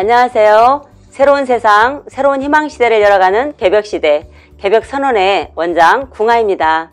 안녕하세요. 새로운 세상, 새로운 희망시대를 열어가는 개벽시대, 개벽선언의 원장 궁아입니다.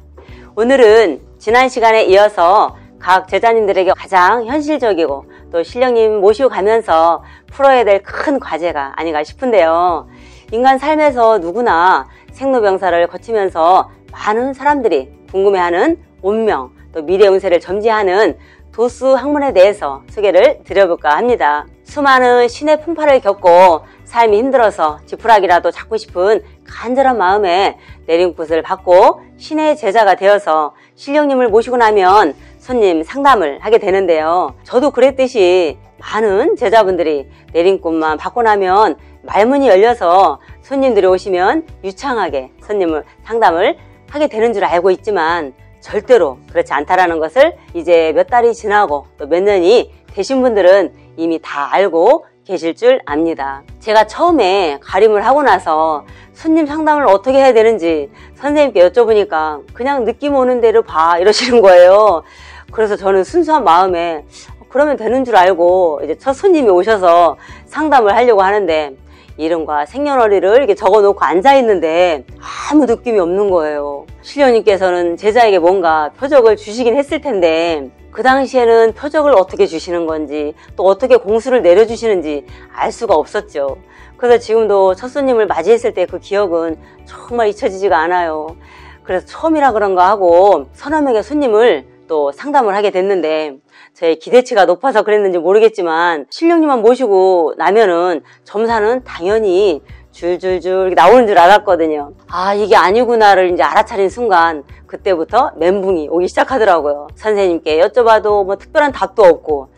오늘은 지난 시간에 이어서 각 제자님들에게 가장 현실적이고 또 신령님 모시고 가면서 풀어야 될 큰 과제가 아닌가 싶은데요. 인간 삶에서 누구나 생로병사를 거치면서 많은 사람들이 궁금해하는 운명, 또 미래 운세를 점지하는 도수 학문에 대해서 소개를 드려볼까 합니다. 수많은 신의 풍파를 겪고 삶이 힘들어서 지푸라기라도 잡고 싶은 간절한 마음에 내림굿을 받고 신의 제자가 되어서 신령님을 모시고 나면 손님 상담을 하게 되는데요. 저도 그랬듯이 많은 제자분들이 내림굿만 받고 나면 말문이 열려서 손님들이 오시면 유창하게 손님을 상담을 하게 되는 줄 알고 있지만 절대로 그렇지 않다라는 것을 이제 몇 달이 지나고 또 몇 년이 되신 분들은 이미 다 알고 계실 줄 압니다. 제가 처음에 가림을 하고 나서 손님 상담을 어떻게 해야 되는지 선생님께 여쭤보니까 그냥 느낌 오는 대로 봐 이러시는 거예요. 그래서 저는 순수한 마음에 그러면 되는 줄 알고 이제 첫 손님이 오셔서 상담을 하려고 하는데 이름과 생년월일을 이렇게 적어놓고 앉아있는데 아무 느낌이 없는 거예요. 신령님께서는 제자에게 뭔가 표적을 주시긴 했을 텐데 그 당시에는 표적을 어떻게 주시는 건지 또 어떻게 공수를 내려주시는지 알 수가 없었죠. 그래서 지금도 첫 손님을 맞이했을 때 그 기억은 정말 잊혀지지가 않아요. 그래서 처음이라 그런가 하고 서너 명의 손님을 또 상담을 하게 됐는데 제 기대치가 높아서 그랬는지 모르겠지만 신령님만 모시고 나면은 점사는 당연히 줄줄줄 나오는 줄 알았거든요. 아, 이게 아니구나를 이제 알아차린 순간 그때부터 멘붕이 오기 시작하더라고요. 선생님께 여쭤봐도 뭐 특별한 답도 없고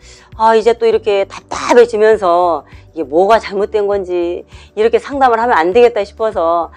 이제 또 이렇게 답답해지면서 이게 뭐가 잘못된 건지 이렇게 상담을 하면 안 되겠다 싶어서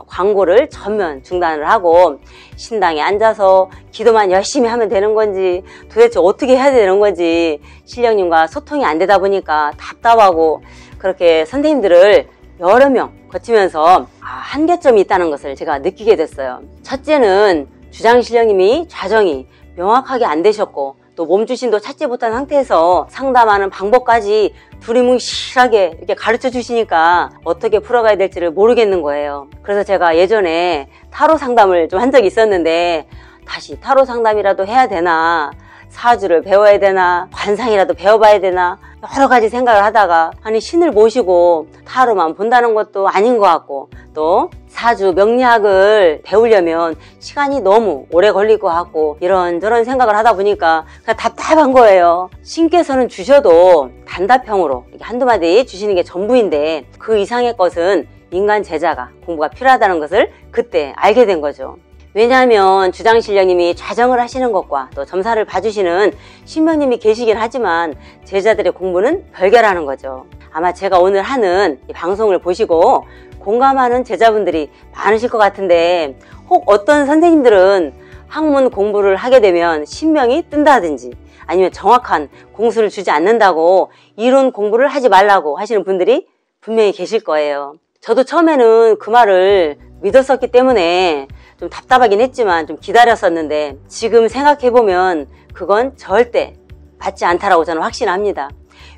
광고를 전면 중단을 하고 신당에 앉아서 기도만 열심히 하면 되는 건지 도대체 어떻게 해야 되는 건지 신령님과 소통이 안 되다 보니까 답답하고 그렇게 선생님들을 여러 명 거치면서 한계점이 있다는 것을 제가 느끼게 됐어요. 첫째는 주장신령님이 좌정이 명확하게 안 되셨고 또 몸주신도 찾지 못한 상태에서 상담하는 방법까지 두리뭉실하게 이렇게 가르쳐 주시니까 어떻게 풀어가야 될지를 모르겠는 거예요. 그래서 제가 예전에 타로 상담을 좀 한 적이 있었는데 다시 타로 상담이라도 해야 되나 사주를 배워야 되나 관상이라도 배워봐야 되나 여러 가지 생각을 하다가 아니 신을 모시고 타로만 본다는 것도 아닌 것 같고 또 사주 명리학을 배우려면 시간이 너무 오래 걸릴 것 같고 이런저런 생각을 하다 보니까 그냥 답답한 거예요. 신께서는 주셔도 단답형으로 한두 마디 주시는 게 전부인데 그 이상의 것은 인간 제자가 공부가 필요하다는 것을 그때 알게 된 거죠. 왜냐하면 주장신령님이 좌정을 하시는 것과 또 점사를 봐주시는 신명님이 계시긴 하지만 제자들의 공부는 별개라는 거죠. 아마 제가 오늘 하는 이 방송을 보시고 공감하는 제자분들이 많으실 것 같은데 혹 어떤 선생님들은 학문 공부를 하게 되면 신명이 뜬다든지 아니면 정확한 공수를 주지 않는다고 이론 공부를 하지 말라고 하시는 분들이 분명히 계실 거예요. 저도 처음에는 그 말을 믿었었기 때문에 좀 답답하긴 했지만 좀 기다렸었는데 지금 생각해보면 그건 절대 맞지 않다라고 저는 확신합니다.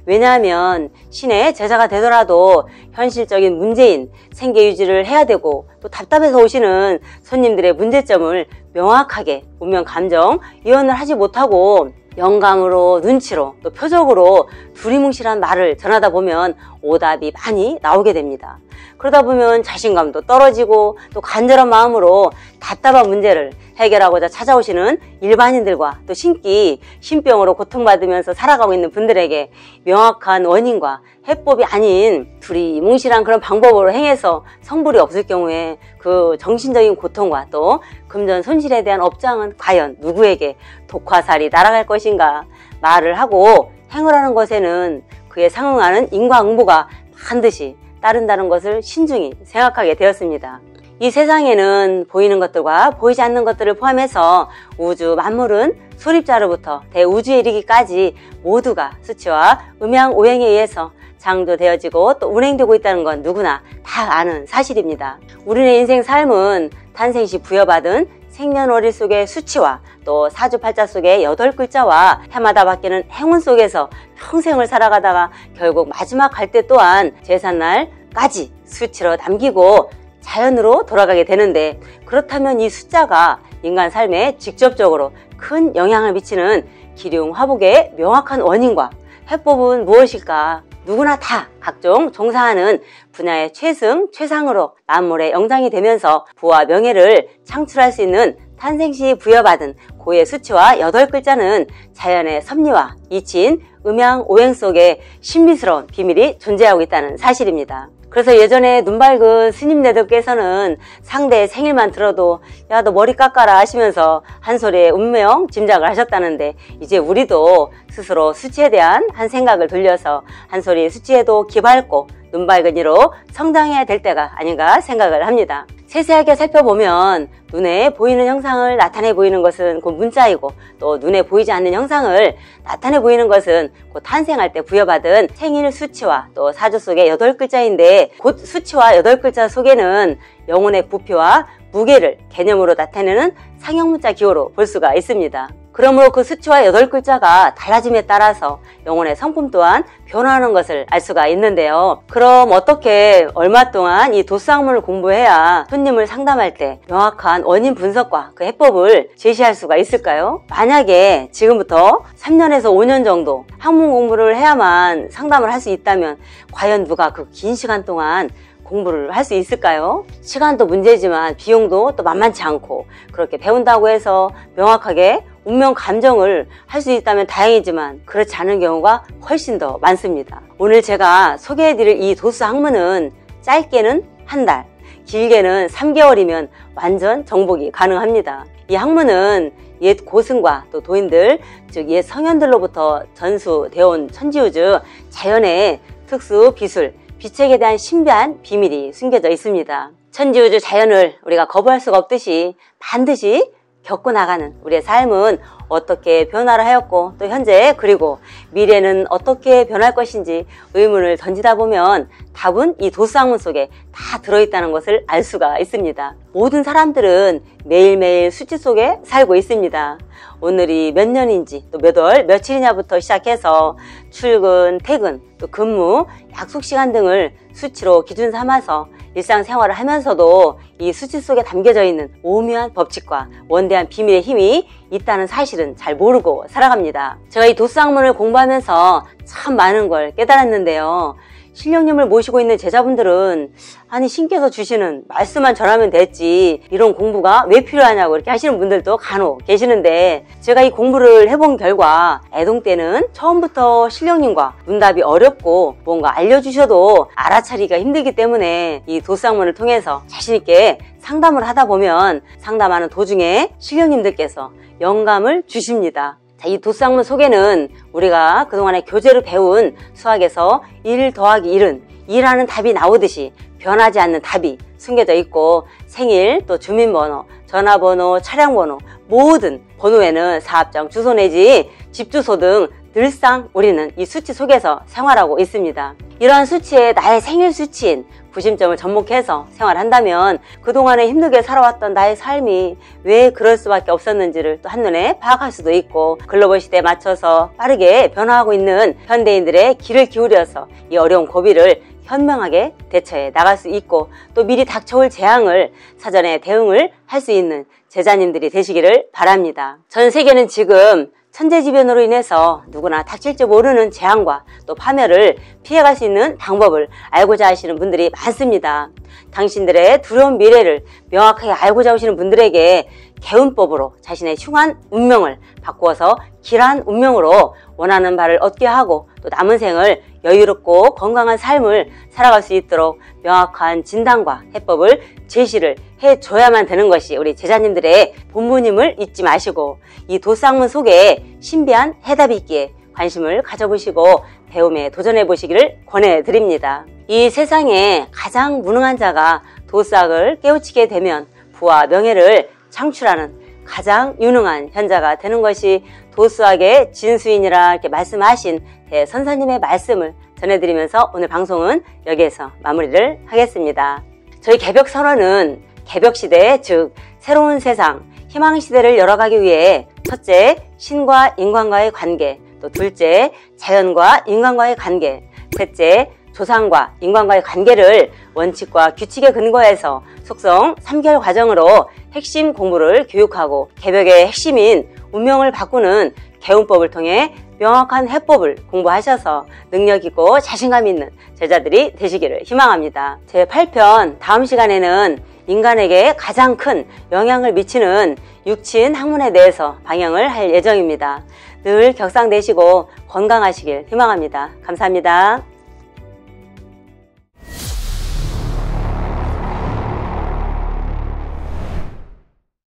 왜냐하면 신의 제자가 되더라도 현실적인 문제인 생계 유지를 해야 되고 또 답답해서 오시는 손님들의 문제점을 명확하게 운명 감정 이해를 하지 못하고 영감으로 눈치로 또 표적으로 두리뭉실한 말을 전하다 보면 오답이 많이 나오게 됩니다. 그러다 보면 자신감도 떨어지고 또 간절한 마음으로 답답한 문제를 해결하고자 찾아오시는 일반인들과 또 신병으로 고통받으면서 살아가고 있는 분들에게 명확한 원인과 해법이 아닌 두리뭉실한 그런 방법으로 행해서 성불이 없을 경우에 그 정신적인 고통과 또 금전 손실에 대한 업장은 과연 누구에게 독화살이 날아갈 것인가 말을 하고 행을 하는 것에는 그에 상응하는 인과응보가 반드시 따른다는 것을 신중히 생각하게 되었습니다. 이 세상에는 보이는 것들과 보이지 않는 것들을 포함해서 우주 만물은 소립자로부터 대우주에 이르기까지 모두가 수치와 음양 오행에 의해서 창조되어지고 또 운행되고 있다는 건 누구나 다 아는 사실입니다. 우리의 인생 삶은 탄생 시 부여받은 생년월일 속의 수치와 또 사주팔자 속의 8글자와 해마다 바뀌는 행운 속에서 평생을 살아가다가 결국 마지막 갈 때 또한 제삿날까지 수치로 남기고 자연으로 돌아가게 되는데, 그렇다면 이 숫자가 인간 삶에 직접적으로 큰 영향을 미치는 기륭화복의 명확한 원인과 해법은 무엇일까? 누구나 다 각종 종사하는 분야의 최승, 최상으로 만물의 영장이 되면서 부와 명예를 창출할 수 있는 탄생시 부여받은 고의 수치와 8글자는 자연의 섭리와 이치인 음양 오행 속에 신비스러운 비밀이 존재하고 있다는 사실입니다. 그래서 예전에 눈 밝은 스님네들께서는 상대의 생일만 들어도 야, 너 머리 깎아라 하시면서 한 소리에 운명 짐작을 하셨다는데, 이제 우리도 스스로 수치에 대한 한 생각을 돌려서 한 소리 수치에도 기 밝고 눈 밝은 이로 성장해야 될 때가 아닌가 생각을 합니다. 세세하게 살펴보면 눈에 보이는 형상을 나타내 보이는 것은 곧 문자이고, 또 눈에 보이지 않는 형상을 나타내 보이는 것은 곧 탄생할 때 부여받은 생일 수치와 또 사주 속의 8글자인데, 곧 수치와 8글자 속에는 영혼의 부피와 무게를 개념으로 나타내는 상형문자 기호로 볼 수가 있습니다. 그러므로 그 수치와 8글자가 달라짐에 따라서 영혼의 성품 또한 변화하는 것을 알 수가 있는데요. 그럼 어떻게 얼마 동안 이 도수학문을 공부해야 손님을 상담할 때 명확한 원인 분석과 그 해법을 제시할 수가 있을까요? 만약에 지금부터 3년에서 5년 정도 학문 공부를 해야만 상담을 할 수 있다면 과연 누가 그 긴 시간 동안 공부를 할 수 있을까요? 시간도 문제지만 비용도 또 만만치 않고, 그렇게 배운다고 해서 명확하게 운명 감정을 할 수 있다면 다행이지만 그렇지 않은 경우가 훨씬 더 많습니다. 오늘 제가 소개해드릴 이 도수 학문은 짧게는 한 달, 길게는 3개월이면 완전 정복이 가능합니다. 이 학문은 옛 고승과 또 도인들, 즉 옛 성현들로부터 전수되어 온 천지우주 자연의 특수 기술, 비책에 대한 신비한 비밀이 숨겨져 있습니다. 천지우주 자연을 우리가 거부할 수가 없듯이 반드시 겪고 나가는 우리의 삶은 어떻게 변화를 하였고, 또 현재 그리고 미래는 어떻게 변할 것인지 의문을 던지다 보면 답은 이 도수학문 속에 다 들어있다는 것을 알 수가 있습니다. 모든 사람들은 매일매일 수치 속에 살고 있습니다. 오늘이 몇 년인지 또 몇 월 며칠이냐부터 시작해서 출근, 퇴근, 또 근무, 약속 시간 등을 수치로 기준 삼아서 일상생활을 하면서도 이 수치 속에 담겨져 있는 오묘한 법칙과 원대한 비밀의 힘이 있다는 사실은 잘 모르고 살아갑니다. 제가 이 도수학문을 공부하면서 참 많은 걸 깨달았는데요. 신령님을 모시고 있는 제자분들은 아니 신께서 주시는 말씀만 전하면 됐지 이런 공부가 왜 필요하냐고 이렇게 하시는 분들도 간혹 계시는데, 제가 이 공부를 해본 결과 애동 때는 처음부터 신령님과 문답이 어렵고 뭔가 알려주셔도 알아차리기가 힘들기 때문에 이 도수학문을 통해서 자신있게 상담을 하다 보면 상담하는 도중에 신령님들께서 영감을 주십니다. 자, 이 도수학문 속에는 우리가 그동안에 교재로 배운 수학에서 1 더하기 1은 2라는 답이 나오듯이 변하지 않는 답이 숨겨져 있고, 생일, 또 주민번호, 전화번호, 차량번호 모든 번호에는 사업장 주소 내지 집주소 등 늘상 우리는 이 수치 속에서 생활하고 있습니다. 이러한 수치에 나의 생일 수치인 구심점을 접목해서 생활한다면 그동안에 힘들게 살아왔던 나의 삶이 왜 그럴 수밖에 없었는지를 또 한눈에 파악할 수도 있고, 글로벌 시대에 맞춰서 빠르게 변화하고 있는 현대인들의 귀를 기울여서 이 어려운 고비를 현명하게 대처해 나갈 수 있고, 또 미리 닥쳐올 재앙을 사전에 대응을 할 수 있는 제자님들이 되시기를 바랍니다. 전 세계는 지금 천재지변으로 인해서 누구나 닥칠지 모르는 재앙과 또 파멸을 피해갈 수 있는 방법을 알고자 하시는 분들이 많습니다. 당신들의 두려운 미래를 명확하게 알고자 하시는 분들에게 개운법으로 자신의 흉한 운명을 바꾸어서 길한 운명으로 원하는 바를 얻게 하고, 또 남은 생을 여유롭고 건강한 삶을 살아갈 수 있도록 명확한 진단과 해법을 제시를 해줘야만 되는 것이 우리 제자님들의 본분임을 잊지 마시고, 이 도수학문 속에 신비한 해답이 있기에 관심을 가져보시고 배움에 도전해 보시기를 권해드립니다. 이 세상에 가장 무능한 자가 도수학을 깨우치게 되면 부와 명예를 창출하는 가장 유능한 현자가 되는 것이 도수학의 진수인이라 이렇게 말씀하신 대선사님의 말씀을 전해드리면서 오늘 방송은 여기에서 마무리를 하겠습니다. 저희 개벽선언은 개벽시대, 즉 새로운 세상, 희망시대를 열어가기 위해 첫째, 신과 인간과의 관계, 또 둘째, 자연과 인간과의 관계, 셋째, 조상과 인간과의 관계를 원칙과 규칙에 근거해서 속성 3개월 과정으로 핵심 공부를 교육하고 개벽의 핵심인 운명을 바꾸는 개운법을 통해 명확한 해법을 공부하셔서 능력있고 자신감 있는 제자들이 되시기를 희망합니다. 제8편 다음 시간에는 인간에게 가장 큰 영향을 미치는 육친 학문에 대해서 방영을 할 예정입니다. 늘 격상되시고 건강하시길 희망합니다. 감사합니다.